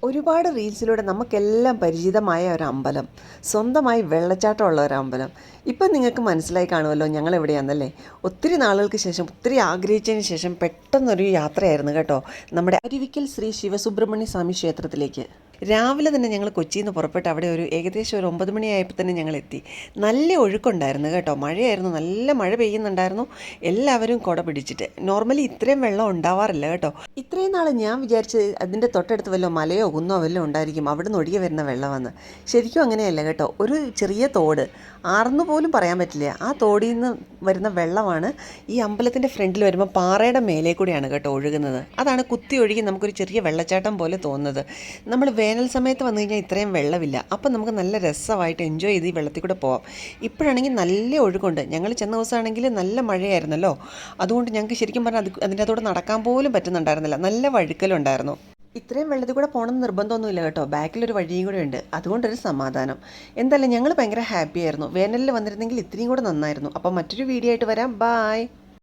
ഒരുപാട് റീൽസിലൂടെ നമുക്കെല്ലാം പരിചിതമായ ഒരു അമ്പലം, സ്വന്തമായി വെള്ളച്ചാട്ടമുള്ള ഒരു അമ്പലം. ഇപ്പം നിങ്ങൾക്ക് മനസ്സിലായി കാണുമല്ലോ ഞങ്ങൾ എവിടെയാണെന്നല്ലേ. ഒത്തിരി നാളുകൾക്ക് ശേഷം, ഒത്തിരി ആഗ്രഹിച്ചതിന് ശേഷം പെട്ടെന്നൊരു യാത്രയായിരുന്നു കേട്ടോ, നമ്മുടെ അരുവിക്കൽ ശ്രീ ശിവസുബ്രഹ്മണ്യ സ്വാമി ക്ഷേത്രത്തിലേക്ക്. രാവിലെ തന്നെ ഞങ്ങൾ കൊച്ചിയിൽ നിന്ന് പുറപ്പെട്ട് അവിടെ ഏകദേശം ഒരു 9 മണിയായപ്പോൾ തന്നെ ഞങ്ങൾ എത്തി. നല്ല ഒഴുക്കുണ്ടായിരുന്നു കേട്ടോ, മഴയായിരുന്നു, നല്ല മഴ പെയ്യുന്നുണ്ടായിരുന്നു. എല്ലാവരും കുട പിടിച്ചിട്ട്. നോർമലി ഇത്രയും വെള്ളം ഉണ്ടാവാറില്ല കേട്ടോ. ഇത്രയും നാൾ ഞാൻ വിചാരിച്ച് അതിൻ്റെ തൊട്ടടുത്ത് വല്ലോ മലയോ കുന്നോ വല്ലോ ഉണ്ടായിരിക്കും, അവിടെ നിന്ന് ഒഴുകി വരുന്ന വെള്ളമെന്ന്. ശരിക്കും അങ്ങനെയല്ല കേട്ടോ, ഒരു ചെറിയ തോട്, ആർന്നു പോലും പറയാൻ പറ്റില്ല, ആ തോടിൽ നിന്ന് വരുന്ന വെള്ളമാണ് ഈ അമ്പലത്തിൻ്റെ ഫ്രണ്ടിൽ വരുമ്പോൾ പാറയുടെ മേലെ കൂടിയാണ് കേട്ടോ ഒഴുകുന്നത്. അതാണ് കുത്തി ഒഴുകി നമുക്കൊരു ചെറിയ വെള്ളച്ചാട്ടം പോലെ തോന്നുന്നത്. നമ്മൾ വേനൽ സമയത്ത് വന്നു കഴിഞ്ഞാൽ ഇത്രയും വെള്ളമില്ല, അപ്പം നമുക്ക് നല്ല രസമായിട്ട് എൻജോയ് ചെയ്ത് ഈ വെള്ളത്തിൽ കൂടെ പോവാം. ഇപ്പോഴാണെങ്കിൽ നല്ല ഒഴുകുണ്ട്. ഞങ്ങൾ ചെന്ന ദിവസമാണെങ്കിൽ നല്ല മഴയായിരുന്നല്ലോ, അതുകൊണ്ട് ഞങ്ങൾക്ക് ശരിക്കും പറഞ്ഞാൽ അതിൻ്റെ അതോടെ നടക്കാൻ പോലും പറ്റുന്നുണ്ടായിരുന്നില്ല, നല്ല വഴുക്കലുണ്ടായിരുന്നു. ഇത്രയും വെള്ളത്തിൽ കൂടെ പോകണമെന്ന് നിർബന്ധമൊന്നുമില്ല കേട്ടോ, ബാക്കിലൊരു വഴിയും കൂടെ ഉണ്ട്, അതുകൊണ്ടൊരു സമാധാനം. എന്തായാലും ഞങ്ങൾ ഭയങ്കര ഹാപ്പി ആയിരുന്നു. വേനലിൽ വന്നിരുന്നെങ്കിൽ ഇത്രയും കൂടെ നന്നായിരുന്നു. അപ്പോൾ മറ്റൊരു വീഡിയോ ആയിട്ട് വരാം. ബായ്.